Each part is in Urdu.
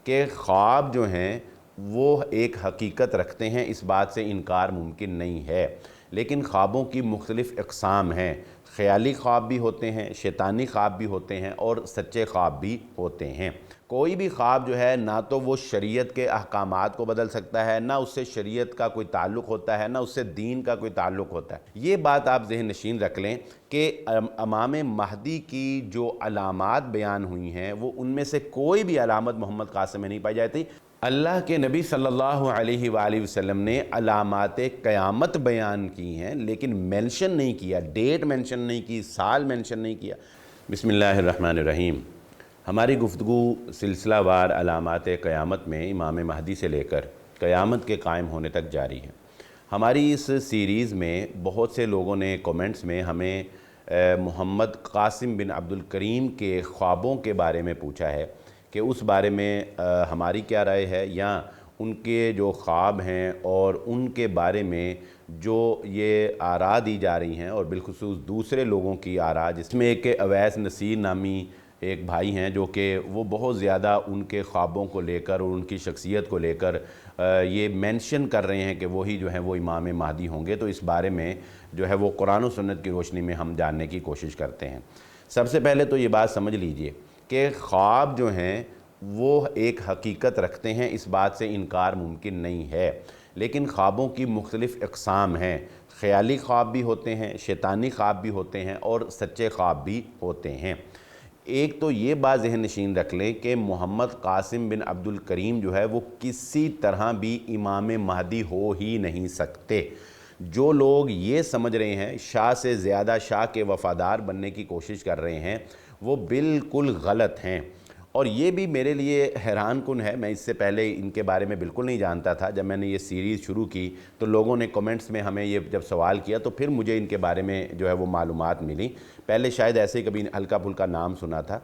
کہ خواب جو ہیں وہ ایک حقیقت رکھتے ہیں، اس بات سے انکار ممکن نہیں ہے، لیکن خوابوں کی مختلف اقسام ہیں۔ خیالی خواب بھی ہوتے ہیں، شیطانی خواب بھی ہوتے ہیں اور سچے خواب بھی ہوتے ہیں۔ کوئی بھی خواب جو ہے نہ تو وہ شریعت کے احکامات کو بدل سکتا ہے، نہ اس سے شریعت کا کوئی تعلق ہوتا ہے، نہ اس سے دین کا کوئی تعلق ہوتا ہے۔ یہ بات آپ ذہن نشین رکھ لیں کہ امام مہدی کی جو علامات بیان ہوئی ہیں وہ ان میں سے کوئی بھی علامت محمد قاسم میں نہیں پائی جاتی۔ اللہ کے نبی صلی اللہ علیہ وآلہ وسلم نے علامات قیامت بیان کی ہیں، لیکن مینشن نہیں کیا، ڈیٹ مینشن نہیں کی، سال مینشن نہیں کیا۔ بسم اللہ الرحمن الرحیم۔ ہماری گفتگو سلسلہ وار علامات قیامت میں امام مہدی سے لے کر قیامت کے قائم ہونے تک جاری ہے۔ ہماری اس سیریز میں بہت سے لوگوں نے کومنٹس میں ہمیں محمد قاسم بن عبد الکریم کے خوابوں کے بارے میں پوچھا ہے کہ اس بارے میں ہماری کیا رائے ہے، یا ان کے جو خواب ہیں اور ان کے بارے میں جو یہ آراء دی جا رہی ہیں، اور بالخصوص دوسرے لوگوں کی آراء، جس میں ایک اویس نصیر نامی ایک بھائی ہیں جو کہ وہ بہت زیادہ ان کے خوابوں کو لے کر اور ان کی شخصیت کو لے کر یہ مینشن کر رہے ہیں کہ وہی جو ہیں وہ امام مہدی ہوں گے۔ تو اس بارے میں جو ہے وہ قرآن و سنت کی روشنی میں ہم جاننے کی کوشش کرتے ہیں۔ سب سے پہلے تو یہ بات سمجھ لیجئے کہ خواب جو ہیں وہ ایک حقیقت رکھتے ہیں، اس بات سے انکار ممکن نہیں ہے، لیکن خوابوں کی مختلف اقسام ہیں۔ خیالی خواب بھی ہوتے ہیں، شیطانی خواب بھی ہوتے ہیں اور سچے خواب بھی ہوتے ہیں۔ ایک تو یہ بات ذہن نشین رکھ لیں کہ محمد قاسم بن عبد الکریم جو ہے وہ کسی طرح بھی امام مہدی ہو ہی نہیں سکتے۔ جو لوگ یہ سمجھ رہے ہیں، شاہ سے زیادہ شاہ کے وفادار بننے کی کوشش کر رہے ہیں، وہ بالکل غلط ہیں۔ اور یہ بھی میرے لیے حیران کن ہے، میں اس سے پہلے ان کے بارے میں بالکل نہیں جانتا تھا۔ جب میں نے یہ سیریز شروع کی تو لوگوں نے کومنٹس میں ہمیں یہ جب سوال کیا تو پھر مجھے ان کے بارے میں جو ہے وہ معلومات ملی۔ پہلے شاید ایسے ہی کبھی ہلکا پھلکا نام سنا تھا،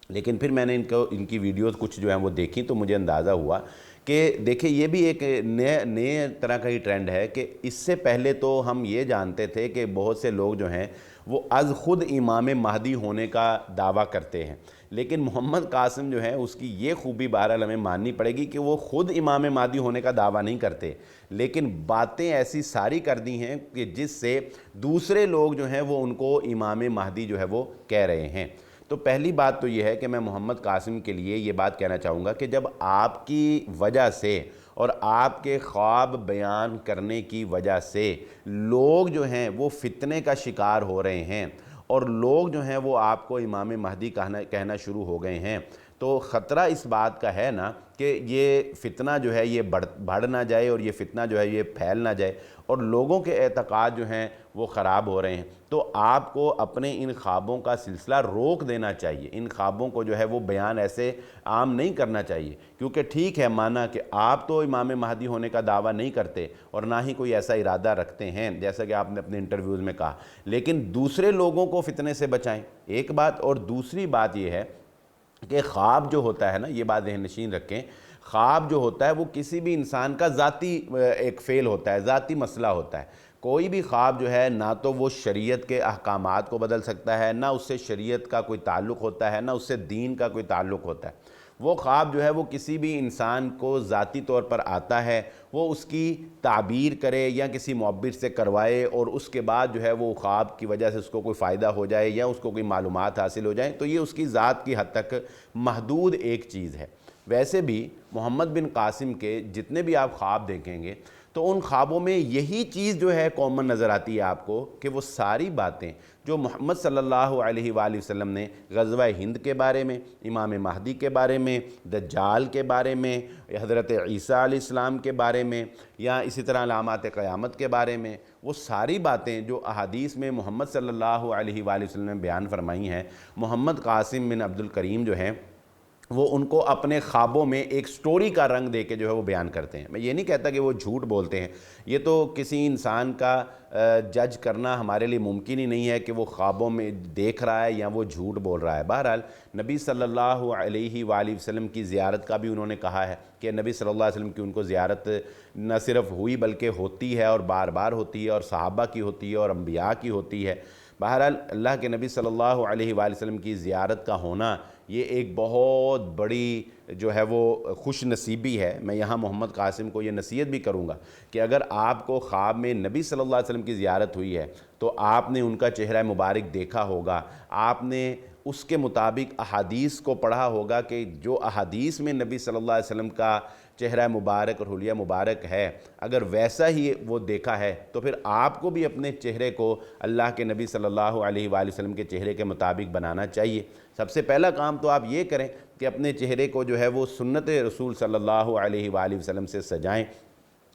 لیکن پھر میں نے ان کی ویڈیوز کچھ جو ہیں وہ دیکھی تو مجھے اندازہ ہوا کہ دیکھیں یہ بھی ایک نئے طرح کا ہی ٹرینڈ ہے کہ اس سے پہلے تو ہم یہ جانتے تھے کہ بہت سے لوگ جو ہیں وہ از خود امام مہدی ہونے کا دعویٰ کرتے ہیں، لیکن محمد قاسم جو ہے اس کی یہ خوبی بہرحال ہمیں ماننی پڑے گی کہ وہ خود امام مہدی ہونے کا دعویٰ نہیں کرتے، لیکن باتیں ایسی ساری کر دی ہیں کہ جس سے دوسرے لوگ جو ہیں وہ ان کو امام مہدی جو ہے وہ کہہ رہے ہیں۔ تو پہلی بات تو یہ ہے کہ میں محمد قاسم کے لیے یہ بات کہنا چاہوں گا کہ جب آپ کی وجہ سے اور آپ کے خواب بیان کرنے کی وجہ سے لوگ جو ہیں وہ فتنے کا شکار ہو رہے ہیں اور لوگ جو ہیں وہ آپ کو امام مہدی کہنا شروع ہو گئے ہیں، تو خطرہ اس بات کا ہے نا کہ یہ فتنہ جو ہے یہ بڑھ نہ جائے اور یہ فتنہ جو ہے یہ پھیل نہ جائے اور لوگوں کے اعتقاد جو ہیں وہ خراب ہو رہے ہیں۔ تو آپ کو اپنے ان خوابوں کا سلسلہ روک دینا چاہیے، ان خوابوں کو جو ہے وہ بیان ایسے عام نہیں کرنا چاہیے، کیونکہ ٹھیک ہے مانا کہ آپ تو امام مہدی ہونے کا دعویٰ نہیں کرتے اور نہ ہی کوئی ایسا ارادہ رکھتے ہیں جیسا کہ آپ نے اپنے انٹرویوز میں کہا، لیکن دوسرے لوگوں کو فتنے سے بچائیں، ایک بات۔ اور دوسری بات یہ ہے کہ خواب جو ہوتا ہے نا، یہ بات ذہن نشین رکھیں، خواب جو ہوتا ہے وہ کسی بھی انسان کا ذاتی ایک فعل ہوتا ہے، ذاتی مسئلہ ہوتا ہے۔ کوئی بھی خواب جو ہے نہ تو وہ شریعت کے احکامات کو بدل سکتا ہے، نہ اس سے شریعت کا کوئی تعلق ہوتا ہے، نہ اس سے دین کا کوئی تعلق ہوتا ہے۔ وہ خواب جو ہے وہ کسی بھی انسان کو ذاتی طور پر آتا ہے، وہ اس کی تعبیر کرے یا کسی معبر سے کروائے اور اس کے بعد جو ہے وہ خواب کی وجہ سے اس کو کوئی فائدہ ہو جائے یا اس کو کوئی معلومات حاصل ہو جائیں، تو یہ اس کی ذات کی حد تک محدود ایک چیز ہے۔ ویسے بھی محمد بن قاسم کے جتنے بھی آپ خواب دیکھیں گے تو ان خوابوں میں یہی چیز جو ہے کامن نظر آتی ہے آپ کو کہ وہ ساری باتیں جو محمد صلی اللہ علیہ وآلہ وسلم نے غزوہ ہند کے بارے میں، امام مہدی کے بارے میں، دجال کے بارے میں، حضرت عیسیٰ علیہ السلام کے بارے میں، یا اسی طرح علامات قیامت کے بارے میں، وہ ساری باتیں جو احادیث میں محمد صلی اللہ علیہ وآلہ وسلم نے بیان فرمائی ہیں، محمد قاسم بن عبد الکریم جو ہیں وہ ان کو اپنے خوابوں میں ایک سٹوری کا رنگ دے کے جو ہے وہ بیان کرتے ہیں۔ میں یہ نہیں کہتا کہ وہ جھوٹ بولتے ہیں، یہ تو کسی انسان کا جج کرنا ہمارے لیے ممکن ہی نہیں ہے کہ وہ خوابوں میں دیکھ رہا ہے یا وہ جھوٹ بول رہا ہے۔ بہرحال نبی صلی اللہ علیہ وآلہ وسلم کی زیارت کا بھی انہوں نے کہا ہے کہ نبی صلی اللہ علیہ وسلم کی ان کو زیارت نہ صرف ہوئی بلکہ ہوتی ہے اور بار بار ہوتی ہے، اور صحابہ کی ہوتی ہے اور انبیاء کی ہوتی ہے۔ بہرحال اللہ کے نبی صلی اللہ علیہ وآلہ وسلم کی زیارت کا ہونا یہ ایک بہت بڑی جو ہے وہ خوش نصیبی ہے۔ میں یہاں محمد قاسم کو یہ نصیحت بھی کروں گا کہ اگر آپ کو خواب میں نبی صلی اللہ علیہ وسلم کی زیارت ہوئی ہے تو آپ نے ان کا چہرہ مبارک دیکھا ہوگا، آپ نے اس کے مطابق احادیث کو پڑھا ہوگا کہ جو احادیث میں نبی صلی اللہ علیہ وسلم کا چہرہ مبارک اور حلیہ مبارک ہے، اگر ویسا ہی وہ دیکھا ہے تو پھر آپ کو بھی اپنے چہرے کو اللہ کے نبی صلی اللہ علیہ وآلہ وسلم کے چہرے کے مطابق بنانا چاہیے۔ سب سے پہلا کام تو آپ یہ کریں کہ اپنے چہرے کو جو ہے وہ سنت رسول صلی اللہ علیہ وآلہ وسلم سے سجائیں۔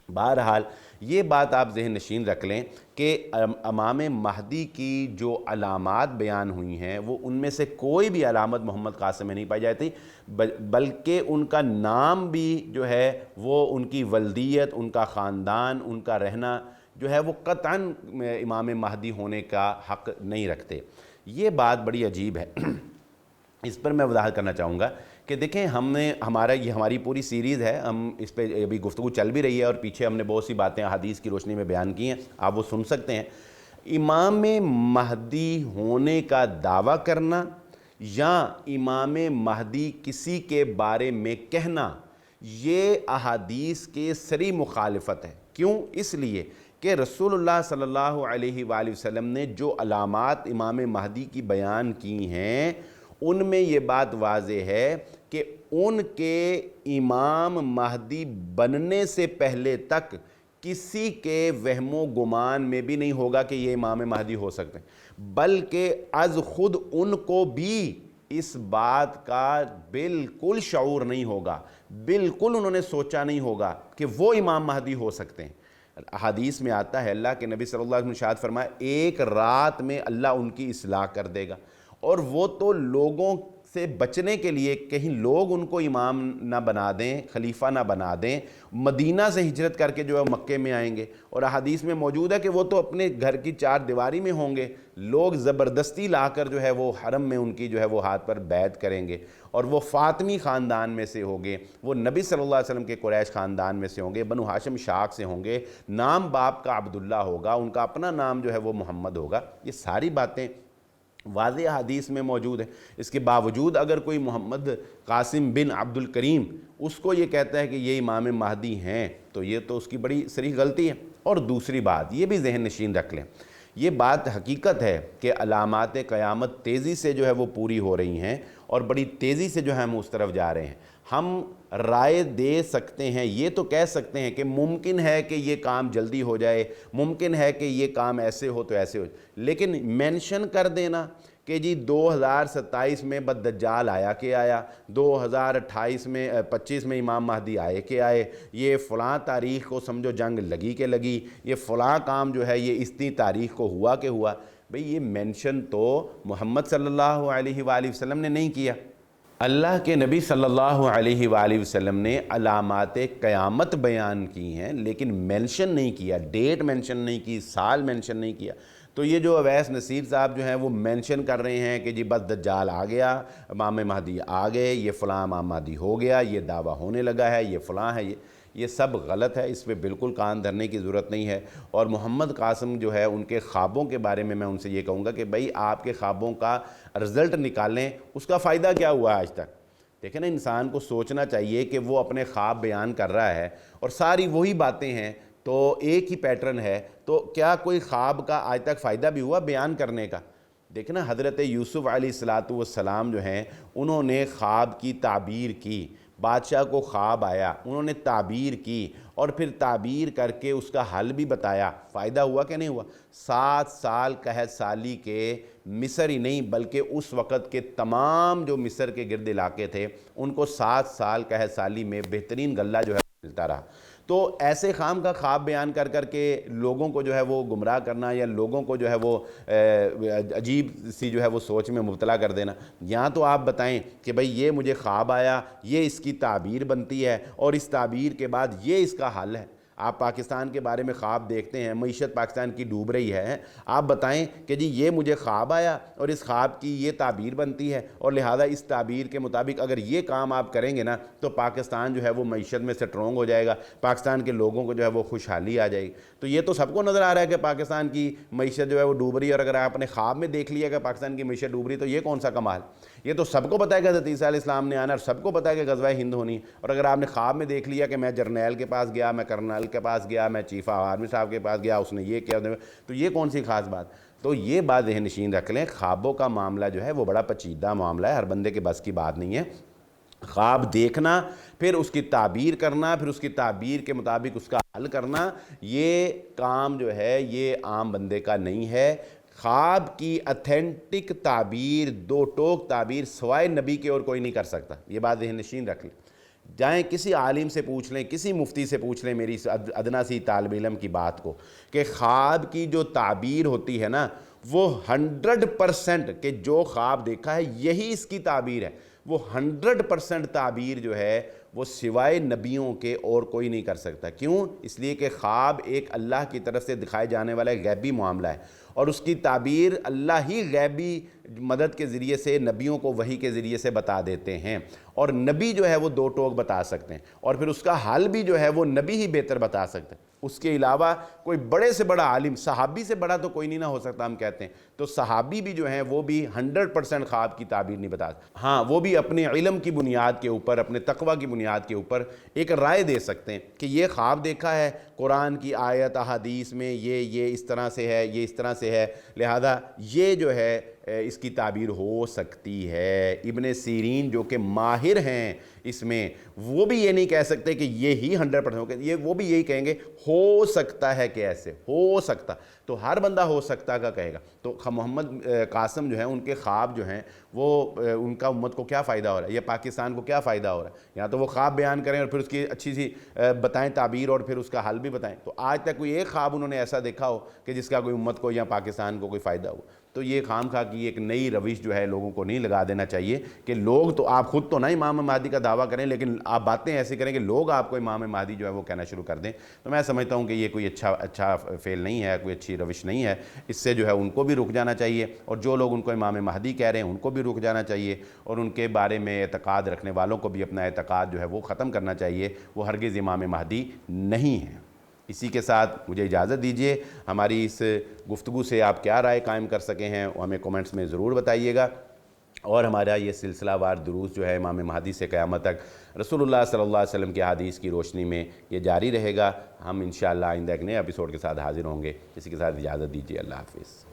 بہرحال یہ بات آپ ذہن نشین رکھ لیں کہ امام مہدی کی جو علامات بیان ہوئی ہیں وہ ان میں سے کوئی بھی علامت محمد قاسم میں نہیں پائی جاتی، بلکہ ان کا نام بھی جو ہے وہ ان کی ولدیت، ان کا خاندان، ان کا رہنا جو ہے وہ قطعاً امام مہدی ہونے کا حق نہیں رکھتے۔ یہ بات بڑی عجیب ہے۔ اس پر میں وضاحت کرنا چاہوں گا کہ دیکھیں یہ ہماری پوری سیریز ہے، ہم اس پہ ابھی گفتگو چل بھی رہی ہے اور پیچھے ہم نے بہت سی باتیں حدیث کی روشنی میں بیان کی ہیں، آپ وہ سن سکتے ہیں۔ امام مہدی ہونے کا دعویٰ کرنا یا امام مہدی کسی کے بارے میں کہنا، یہ احادیث کے صریح مخالفت ہے۔ کیوں؟ اس لیے کہ رسول اللہ صلی اللہ علیہ وآلہ وسلم نے جو علامات امام مہدی کی بیان کی ہیں ان میں یہ بات واضح ہے کہ ان کے امام مہدی بننے سے پہلے تک کسی کے وہم و گمان میں بھی نہیں ہوگا کہ یہ امام مہدی ہو سکتے ہیں، بلکہ از خود ان کو بھی اس بات کا بالکل شعور نہیں ہوگا، بالکل انہوں نے سوچا نہیں ہوگا کہ وہ امام مہدی ہو سکتے ہیں۔ حدیث میں آتا ہے اللہ کے نبی صلی اللہ علیہ وسلم نے ارشاد فرمایا ایک رات میں اللہ ان کی اصلاح کر دے گا، اور وہ تو لوگوں سے بچنے کے لیے کہیں لوگ ان کو امام نہ بنا دیں، خلیفہ نہ بنا دیں، مدینہ سے ہجرت کر کے جو ہے مکے میں آئیں گے، اور حدیث میں موجود ہے کہ وہ تو اپنے گھر کی چار دیواری میں ہوں گے، لوگ زبردستی لا کر جو ہے وہ حرم میں ان کی جو ہے وہ ہاتھ پر بیعت کریں گے، اور وہ فاطمی خاندان میں سے ہوں گے، وہ نبی صلی اللہ علیہ وسلم کے قریش خاندان میں سے ہوں گے، بنو ہاشم شاخ سے ہوں گے، نام باپ کا عبداللہ ہوگا، ان کا اپنا نام جو ہے وہ محمد ہوگا۔ یہ ساری باتیں واضح حدیث میں موجود ہے۔ اس کے باوجود اگر کوئی محمد قاسم بن عبد الکریم اس کو یہ کہتا ہے کہ یہ امام مہدی ہیں تو یہ تو اس کی بڑی صریح غلطی ہے۔ اور دوسری بات یہ بھی ذہن نشین رکھ لیں، یہ بات حقیقت ہے کہ علامات قیامت تیزی سے جو ہے وہ پوری ہو رہی ہیں اور بڑی تیزی سے جو ہے ہم اس طرف جا رہے ہیں۔ ہم رائے دے سکتے ہیں، یہ تو کہہ سکتے ہیں کہ ممکن ہے کہ یہ کام جلدی ہو جائے، ممکن ہے کہ یہ کام ایسے ہو تو ایسے ہو، لیکن مینشن کر دینا کہ جی 2027 میں بددجال آیا کہ آیا، 2028 میں 25 میں امام مہدی آئے کہ آئے، یہ فلاں تاریخ کو سمجھو جنگ لگی کہ لگی، یہ فلاں کام جو ہے یہ اتنی تاریخ کو ہوا کہ ہوا، بھئی یہ مینشن تو محمد صلی اللہ علیہ وآلہ وسلم نے نہیں کیا۔ اللہ کے نبی صلی اللہ علیہ وآلہ وسلم نے علامات قیامت بیان کی ہیں لیکن مینشن نہیں کیا، ڈیٹ مینشن نہیں کی، سال مینشن نہیں کیا۔ تو یہ جو اویس نصیر صاحب جو ہیں وہ مینشن کر رہے ہیں کہ جی بس دجال آ گیا، امام مہدی آ گئے، یہ فلاں امام مہدی ہو گیا، یہ دعویٰ ہونے لگا ہے، یہ فلاں ہے، یہ سب غلط ہے، اس پہ بالکل کان دھرنے کی ضرورت نہیں ہے۔ اور محمد قاسم جو ہے ان کے خوابوں کے بارے میں ان سے یہ کہوں گا کہ بھئی آپ کے خوابوں کا رزلٹ نکالیں، اس کا فائدہ کیا ہوا آج تک؟ دیکھیں نا، انسان کو سوچنا چاہیے کہ وہ اپنے خواب بیان کر رہا ہے اور ساری وہی باتیں ہیں تو ایک ہی پیٹرن ہے، تو کیا کوئی خواب کا آج تک فائدہ بھی ہوا بیان کرنے کا؟ دیکھنا حضرت یوسف علیہ السلام جو ہیں انہوں نے خواب کی تعبیر کی، بادشاہ کو خواب آیا، انہوں نے تعبیر کی اور پھر تعبیر کر کے اس کا حل بھی بتایا، فائدہ ہوا کہ نہیں ہوا؟ 7 سال قحط سالی کے مصر ہی نہیں بلکہ اس وقت کے تمام جو مصر کے گرد علاقے تھے ان کو 7 سال قحط سالی میں بہترین غلہ جو ہے ملتا رہا۔ تو ایسے خام کا خواب بیان کر کر کے لوگوں کو جو ہے وہ گمراہ کرنا یا لوگوں کو جو ہے وہ عجیب سی جو ہے وہ سوچ میں مبتلا کر دینا، یہاں تو آپ بتائیں کہ بھئی یہ مجھے خواب آیا، یہ اس کی تعبیر بنتی ہے اور اس تعبیر کے بعد یہ اس کا حل ہے۔ آپ پاکستان کے بارے میں خواب دیکھتے ہیں، معیشت پاکستان کی ڈوب رہی ہے، آپ بتائیں کہ جی یہ مجھے خواب آیا اور اس خواب کی یہ تعبیر بنتی ہے اور لہذا اس تعبیر کے مطابق اگر یہ کام آپ کریں گے نا تو پاکستان جو ہے وہ معیشت میں سٹرونگ ہو جائے گا، پاکستان کے لوگوں کو جو ہے وہ خوشحالی آ جائے گی۔ تو یہ تو سب کو نظر آ رہا ہے کہ پاکستان کی معیشت جو ہے وہ ڈوب رہی ہے، اور اگر آپ نے خواب میں دیکھ لیا کہ پاکستان کی معیشت ڈوب رہی ہے تو یہ کون سا کمال؟ یہ تو سب کو پتہ ہے کہ حضرت عیسیٰ علیہ السلام نے آنا، اور سب کو پتہ ہے کہ غزوہ ہند ہونی ہے، اور اگر آپ نے خواب میں دیکھ لیا کہ میں جرنیل کے پاس گیا، میں کرنل کے پاس گیا، میں چیف آف آرمی صاحب کے پاس گیا، اس نے یہ کیا، تو یہ کون سی خاص بات؟ تو یہ بات ذہن نشین رکھ لیں، خوابوں کا معاملہ جو ہے وہ بڑا پیچیدہ معاملہ ہے، ہر بندے کے بس کی بات نہیں ہے۔ خواب دیکھنا، پھر اس کی تعبیر کرنا، پھر اس کی تعبیر کے مطابق اس کا حل کرنا، یہ کام جو ہے یہ عام بندے کا نہیں ہے۔ خواب کی اتھینٹک تعبیر، دو ٹوک تعبیر سوائے نبی کے اور کوئی نہیں کر سکتا، یہ بات ذہن نشین رکھ لیں۔ جائیں کسی عالم سے پوچھ لیں، کسی مفتی سے پوچھ لیں میری ادنا سی طالب علم کی بات کو، کہ خواب کی جو تعبیر ہوتی ہے نا وہ 100% کہ جو خواب دیکھا ہے یہی اس کی تعبیر ہے، وہ 100% تعبیر جو ہے وہ سوائے نبیوں کے اور کوئی نہیں کر سکتا۔ کیوں؟ اس لیے کہ خواب ایک اللہ کی طرف سے دکھائے جانے والا غیبی معاملہ ہے، اور اس کی تعبیر اللہ ہی غیبی مدد کے ذریعے سے نبیوں کو وحی کے ذریعے سے بتا دیتے ہیں، اور نبی جو ہے وہ دو ٹوک بتا سکتے ہیں، اور پھر اس کا حل بھی جو ہے وہ نبی ہی بہتر بتا سکتے ہیں۔ اس کے علاوہ کوئی بڑے سے بڑا عالم، صحابی سے بڑا تو کوئی نہیں نہ ہو سکتا ہم کہتے ہیں، تو صحابی بھی جو ہیں وہ بھی 100% خواب کی تعبیر نہیں بتا سکتے۔ ہاں وہ بھی اپنے علم کی بنیاد کے اوپر، اپنے تقوی کی بنیاد کے اوپر ایک رائے دے سکتے ہیں کہ یہ خواب دیکھا ہے، قرآن کی آیت احادیث میں یہ اس طرح سے ہے، یہ اس طرح سے ہے، لہذا یہ جو ہے اس کی تعبیر ہو سکتی ہے۔ ابن سیرین جو کہ ماہر ہیں اس میں، وہ بھی یہ نہیں کہہ سکتے کہ یہی 100%، یہ وہ بھی یہی کہیں گے ہو سکتا ہے کہ ایسے ہو سکتا، تو ہر بندہ ہو سکتا کا کہے گا۔ تو محمد قاسم جو ہیں ان کے خواب جو ہیں وہ ان کا امت کو کیا فائدہ ہو رہا ہے، یا پاکستان کو کیا فائدہ ہو رہا ہے؟ یا تو وہ خواب بیان کریں اور پھر اس کی اچھی سی بتائیں تعبیر، اور پھر اس کا حل بھی بتائیں۔ تو آج تک کوئی ایک خواب انہوں نے ایسا دیکھا ہو کہ جس کا کوئی امت کو یا پاکستان کو کوئی فائدہ ہو؟ تو یہ خام خواہ کی ایک نئی روش جو ہے لوگوں کو نہیں لگا دینا چاہیے کہ لوگ تو آپ خود تو نہ امام مہدی کا دعویٰ کریں، لیکن آپ باتیں ایسی کریں کہ لوگ آپ کو امام مہدی جو ہے وہ کہنا شروع کر دیں۔ تو میں سمجھتا ہوں کہ یہ کوئی اچھا فعل نہیں ہے، کوئی اچھی روش نہیں ہے۔ اس سے جو ہے ان کو بھی رک جانا چاہیے، اور جو لوگ ان کو امام مہدی کہہ رہے ہیں ان کو بھی رک جانا چاہیے، اور ان کے بارے میں اعتقاد رکھنے والوں کو بھی اپنا اعتقاد جو ہے وہ ختم کرنا چاہیے، وہ ہرگز امام مہدی نہیں ہیں۔ اسی کے ساتھ مجھے اجازت دیجیے، ہماری اس گفتگو سے آپ کیا رائے قائم کر سکے ہیں وہ ہمیں کومنٹس میں ضرور بتائیے گا، اور ہمارا یہ سلسلہ وار دروس جو ہے امام مہدی سے قیامت تک رسول اللہ صلی اللہ علیہ وسلم کے حدیث کی روشنی میں یہ جاری رہے گا۔ ہم انشاءاللہ آئندہ ایک نئے ایپیسوڈ کے ساتھ حاضر ہوں گے۔ اسی کے ساتھ اجازت دیجیے، اللہ حافظ۔